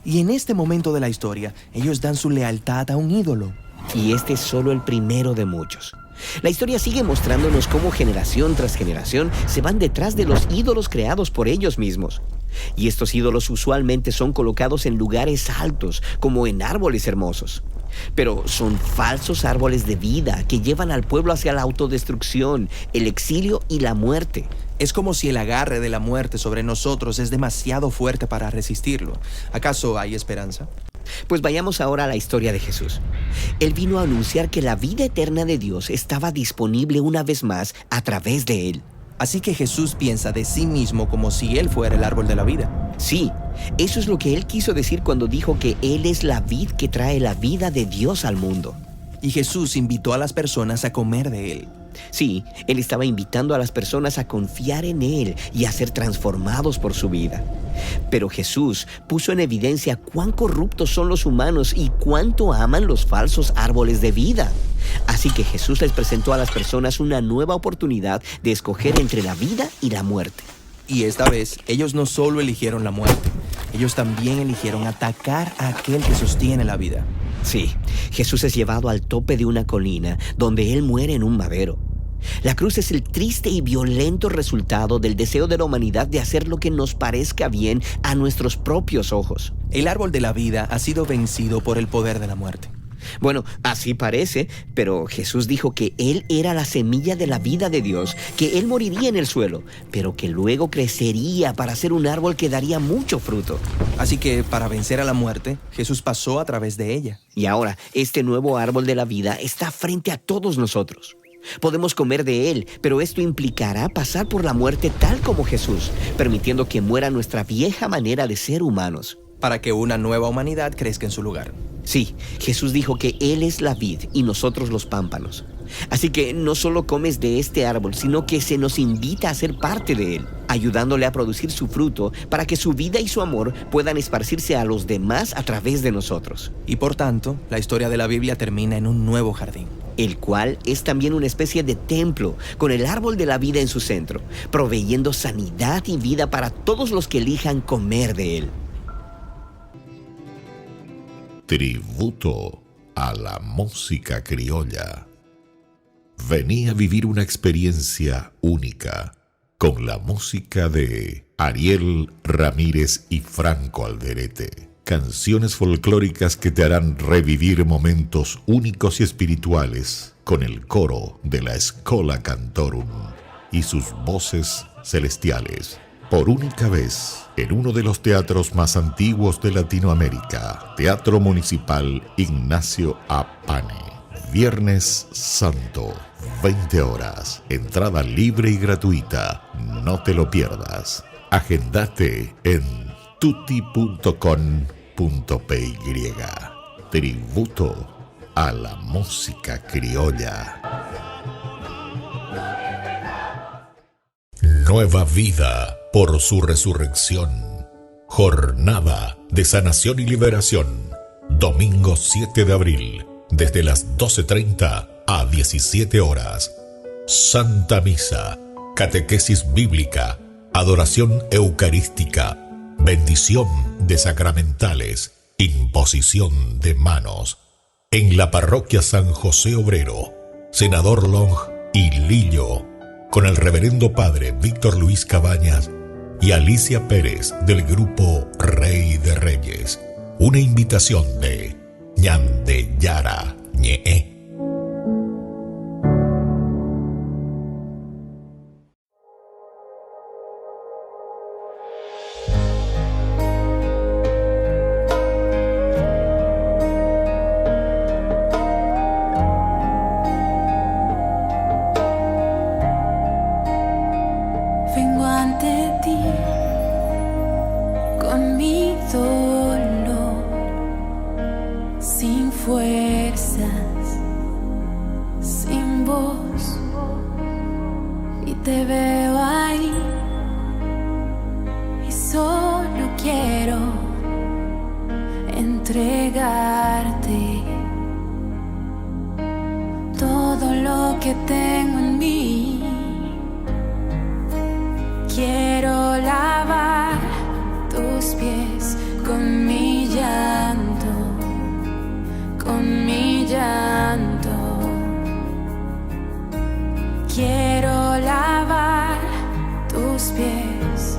Y en este momento de la historia, ellos dan su lealtad a un ídolo.
Y este es solo el primero de muchos. La historia sigue mostrándonos cómo generación tras generación se van detrás de los ídolos creados por ellos mismos. Y estos ídolos usualmente son colocados en lugares altos, como en árboles hermosos. Pero son falsos árboles de vida que llevan al pueblo hacia la autodestrucción, el exilio y la muerte.
Es como si el agarre de la muerte sobre nosotros es demasiado fuerte para resistirlo. ¿Acaso hay esperanza?
Pues vayamos ahora a la historia de Jesús. Él vino a anunciar que la vida eterna de Dios estaba disponible una vez más a través de él.
Así que Jesús piensa de sí mismo como si él fuera el árbol de la vida.
Sí, eso es lo que él quiso decir cuando dijo que él es la vid que trae la vida de Dios al mundo.
Y Jesús invitó a las personas a comer de él.
Sí, él estaba invitando a las personas a confiar en él y a ser transformados por su vida. Pero Jesús puso en evidencia cuán corruptos son los humanos y cuánto aman los falsos árboles de vida. Así que Jesús les presentó a las personas una nueva oportunidad de escoger entre la vida y la muerte.
Y esta vez, ellos no solo eligieron la muerte, ellos también eligieron atacar a aquel que sostiene la vida.
Sí, Jesús es llevado al tope de una colina donde él muere en un madero. La cruz es el triste y violento resultado del deseo de la humanidad de hacer lo que nos parezca bien a nuestros propios ojos.
El árbol de la vida ha sido vencido por el poder de la muerte.
Bueno, así parece, pero Jesús dijo que Él era la semilla de la vida de Dios, que Él moriría en el suelo, pero que luego crecería para ser un árbol que daría mucho fruto.
Así que para vencer a la muerte, Jesús pasó a través de ella.
Y ahora, este nuevo árbol de la vida está frente a todos nosotros. Podemos comer de él, pero esto implicará pasar por la muerte tal como Jesús, permitiendo que muera nuestra vieja manera de ser humanos.
Para que una nueva humanidad crezca en su lugar.
Sí, Jesús dijo que Él es la vid y nosotros los pámpanos. Así que no solo comes de este árbol, sino que se nos invita a ser parte de él, ayudándole a producir su fruto para que su vida y su amor puedan esparcirse a los demás a través de nosotros.
Y por tanto, la historia de la Biblia termina en un nuevo jardín.
El cual es también una especie de templo, con el árbol de la vida en su centro, proveyendo sanidad y vida para todos los que elijan comer de él.
Tributo a la música criolla. Vení a vivir una experiencia única con la música de Ariel Ramírez y Franco Alderete. canciones folclóricas que te harán revivir momentos únicos y espirituales con el coro de la Schola Cantorum y sus voces celestiales. Por única vez, en uno de los teatros más antiguos de Latinoamérica, Teatro Municipal Ignacio Apane. Viernes Santo, 20 horas. Entrada libre y gratuita. No te lo pierdas. Agendate en tuti.com.py. Tributo a la música criolla. Nueva vida por su resurrección. Jornada de sanación y liberación. Domingo 7 de abril, desde las 12:30 a 17 horas. Santa Misa, catequesis bíblica, adoración eucarística, bendición de sacramentales, imposición de manos. En la parroquia San José Obrero, Senador Long y Lillo, con el reverendo padre Víctor Luis Cabañas y Alicia Pérez del grupo Rey de Reyes. Una invitación de Ñande Yara Ñe.
Vengo ante ti con mi dolor, sin fuerzas, sin voz, y te veo ahí, y solo quiero entregarte todo lo que tengo en mí. Quiero lavar tus pies con mi llanto, con mi llanto. Quiero lavar tus pies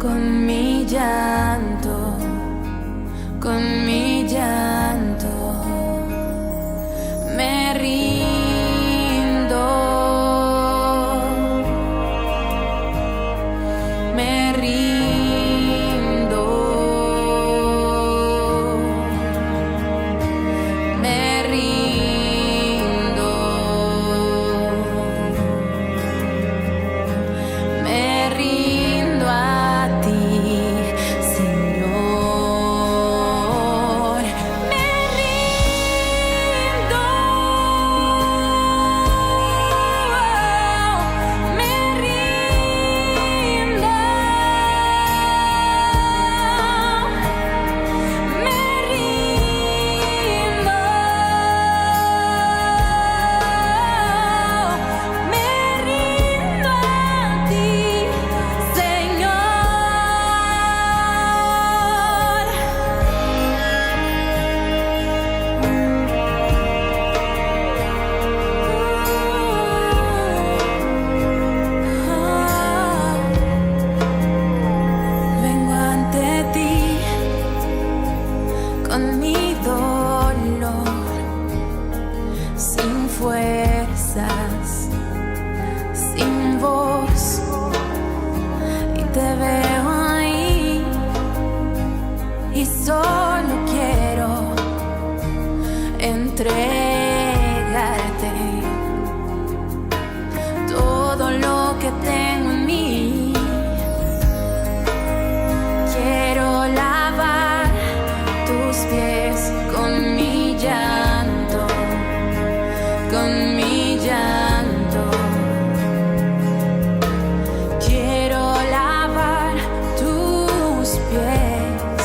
con mi llanto, con mi llanto. Me rindo, me rindo, me rindo, me rindo a ti, Señor. Me rindo, me rindo, me rindo, me rindo a ti, Señor. Vengo ante ti con mi dolor, sin fuerzas, sin voz, y te veo ahí, y solo quiero entregarte todo lo que tengo en mí. Quiero lavar tus pies con mi llanto, con mi llanto. Quiero lavar tus pies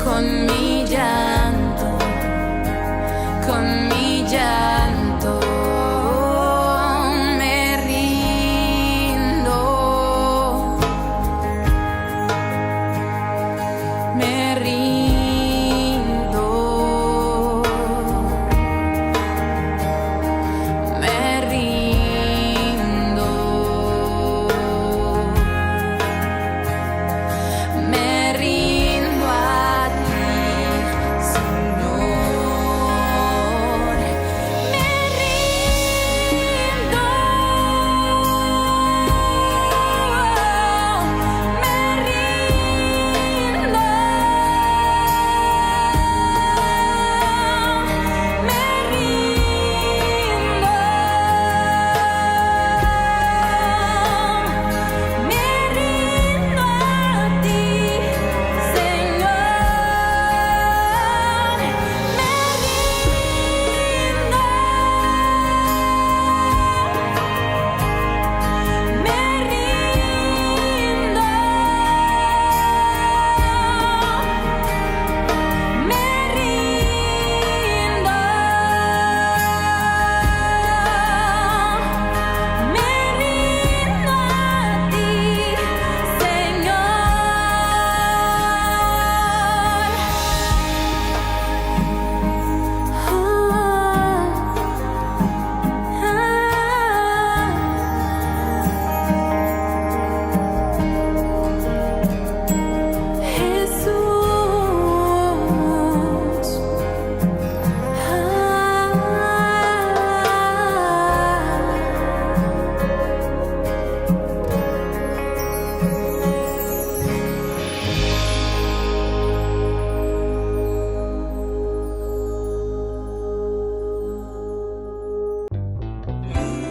con mi llanto,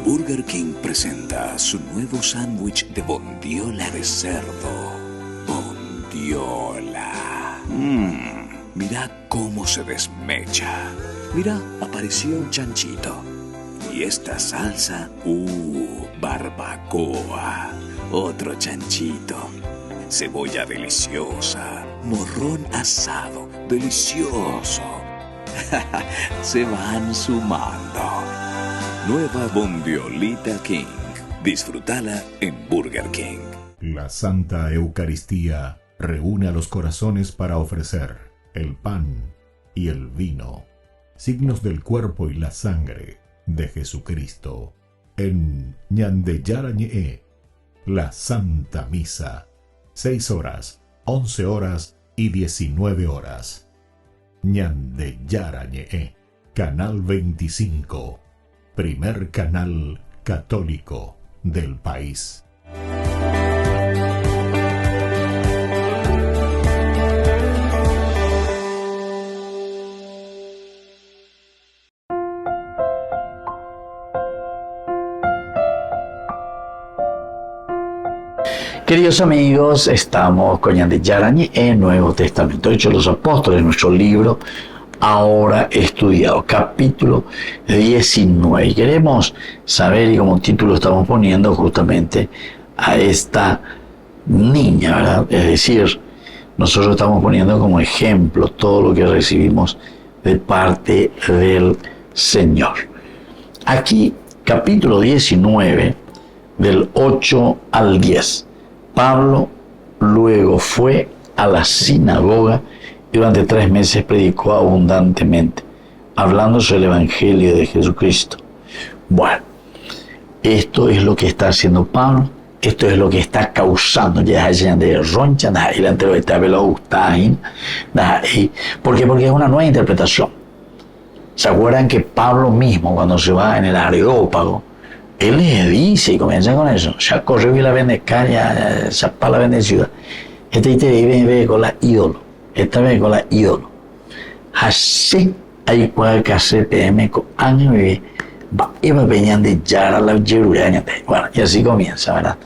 Burger King presenta su nuevo sándwich de bondiola de cerdo. Bondiola. Mira cómo se desmecha. Mira, apareció un chanchito. Y esta salsa, barbacoa. Otro chanchito. Cebolla deliciosa. Morrón asado, delicioso. Se van sumando. Nueva Bondiolita King. Disfrútala en Burger King.
La Santa Eucaristía reúne a los corazones para ofrecer el pan y el vino, signos del cuerpo y la sangre de Jesucristo. En Ñande Yara Ñe'e, la Santa Misa, 6 horas, 11 horas y 19 horas. Ñande Yara Ñe'e, Canal 25, primer canal católico del país.
Queridos amigos, estamos con Ñande Yara Ñe'e, Nuevo Testamento, Hechos de los Apóstoles, nuestro libro ahora estudiado, capítulo 19. Y queremos saber, y como título estamos poniendo justamente a esta niña, ¿verdad? Es decir, nosotros estamos poniendo como ejemplo todo lo que recibimos de parte del Señor. Aquí, capítulo 19, del 8 al 10. Pablo luego fue a la sinagoga y durante 3 meses predicó abundantemente, hablando sobre el Evangelio de Jesucristo. Bueno, esto es lo que está haciendo Pablo, esto es lo que está causando. ¿Por qué? Porque es una nueva interpretación. ¿Se acuerdan que Pablo mismo, cuando se va en el Areópago, él les dice, y comienza con eso, ya corrió y la vende caña, ya para la vende ciudad. Este vive con la ídolo, esta vez con la ídolo. Así hay que hacer PM con años y va peñando de Yara la Yeruraña. Bueno, y así comienza, ¿verdad?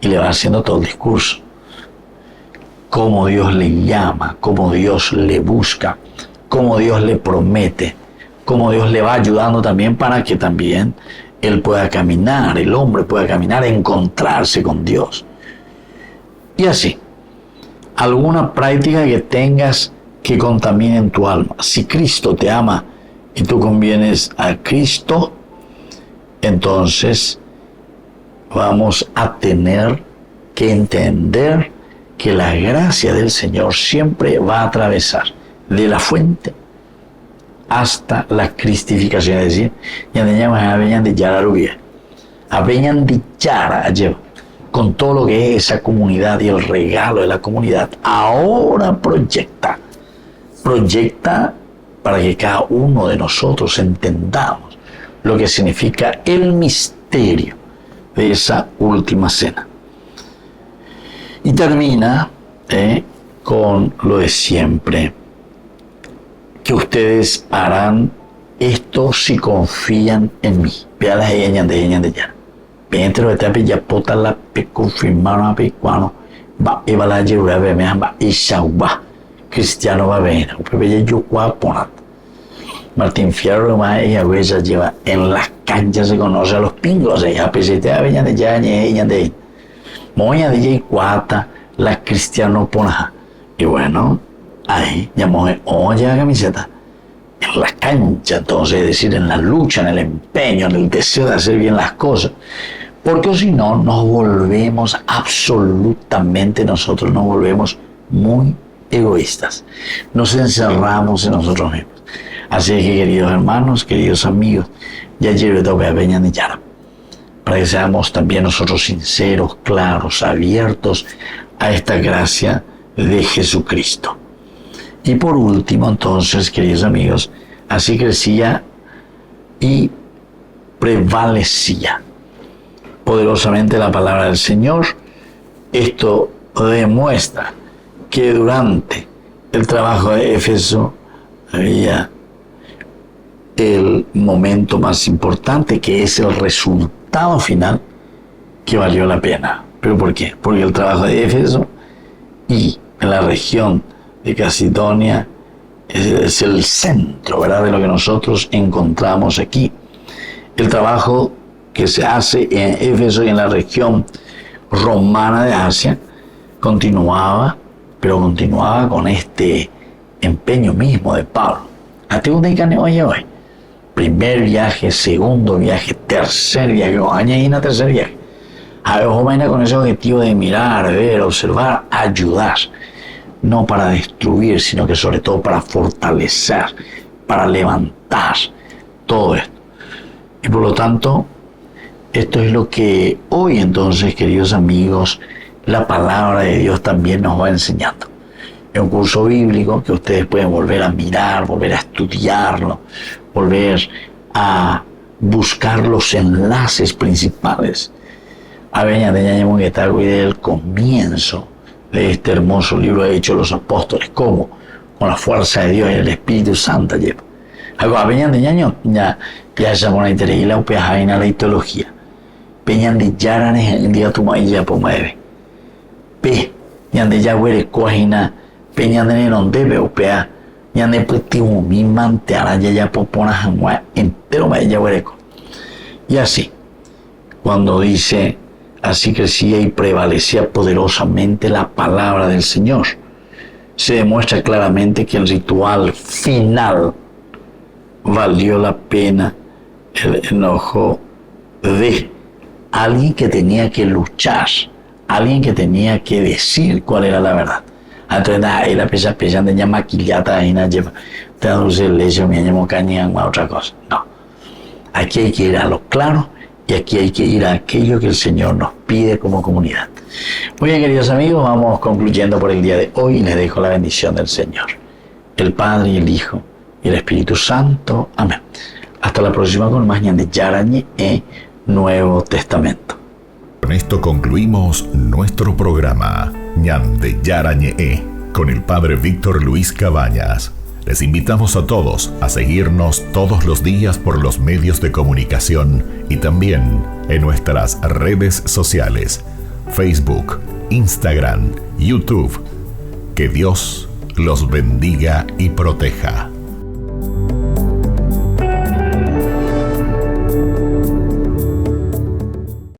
Y le va haciendo todo el discurso. Cómo Dios le llama, cómo Dios le busca, cómo Dios le promete, cómo Dios le va ayudando también para que también él pueda caminar, el hombre pueda caminar, encontrarse con Dios. Y así, alguna práctica que tengas que contamine en tu alma. Si Cristo te ama y tú convienes a Cristo, entonces vamos a tener que entender que la gracia del Señor siempre va a atravesar de la fuente hasta la cristificación, es decir, con todo lo que es esa comunidad y el regalo de la comunidad. Ahora proyecta para que cada uno de nosotros entendamos lo que significa el misterio de esa última cena. Y termina con lo de siempre, que ustedes harán esto si confían en mí. Vea las de ya. Mientras lo que ya pota la pe confirmaron a pecuano va eva la yerura be me va isauba cristiano va bien. Pepe yo guaponat. Martín Fierro más ella huella lleva en las canchas se conoce a los pingos ella pesete a veña de ya ella de moña de ya cuata la cristiano pona. Y bueno, ahí llamó oye la camiseta en la cancha, entonces, es decir, en la lucha, en el empeño, en el deseo de hacer bien las cosas, porque si no nos volvemos absolutamente, nosotros nos volvemos muy egoístas, nos encerramos en nosotros mismos. Así que, queridos hermanos, queridos amigos, ya lleve tope a Peña de Yara, para que seamos también nosotros sinceros, claros, abiertos a esta gracia de Jesucristo. Y por último, entonces, queridos amigos, así crecía y prevalecía poderosamente la palabra del Señor. Esto demuestra que durante el trabajo de Éfeso había el momento más importante, que es el resultado resultado final que valió la pena. ¿Pero por qué? Porque el trabajo de Éfeso y en la región de Casidonia es el centro, ¿verdad?, de lo que nosotros encontramos aquí. El trabajo que se hace en Éfeso y en la región romana de Asia continuaba, pero continuaba con este empeño mismo de Pablo. Hasta un día hoy. Primer viaje, segundo viaje, tercer viaje, añadina tercer viaje. A ver, con ese objetivo de mirar, ver, observar, ayudar. No para destruir, sino que sobre todo para fortalecer, para levantar todo esto. Y por lo tanto, esto es lo que hoy entonces, queridos amigos, la palabra de Dios también nos va enseñando. Es un curso bíblico que ustedes pueden volver a mirar, volver a estudiarlo, volver a buscar los enlaces principales. A ver, ya tenemos que estar del comienzo de este hermoso libro de Hechos de los Apóstoles, como con la fuerza de Dios y el Espíritu Santo lleva. Algo a peñan de ñaño, ya se pone a interés la upea en la teología. Peñan de yaranes en día tu maíz ya mueve. Pe, ñan de ya huere coagina, peñan de donde ve upea, ñan de putimu mi manteara ya popona jangua entero maíz ya huereco. Y así, cuando dice, así crecía y prevalecía poderosamente la palabra del Señor, se demuestra claramente que el ritual final valió la pena el enojo de alguien que tenía que luchar, alguien que tenía que decir cuál era la verdad. Entonces, ahí la pesa de ya maquillata, ahí na lleva, te dulce leche, me llamo cañán, otra cosa. No. Aquí hay que ir a lo claro y aquí hay que ir a aquello que el Señor nos pide como comunidad. Muy bien, queridos amigos, vamos concluyendo por el día de hoy y les dejo la bendición del Señor, el Padre y el Hijo y el Espíritu Santo. Amén. Hasta la próxima con más ñan de Yarañe e Nuevo Testamento.
Con esto concluimos nuestro programa ñan de Yarañe con el Padre Víctor Luis Cabañas. Les invitamos a todos a seguirnos todos los días por los medios de comunicación y también en nuestras redes sociales, Facebook, Instagram, YouTube. Que Dios los bendiga y proteja.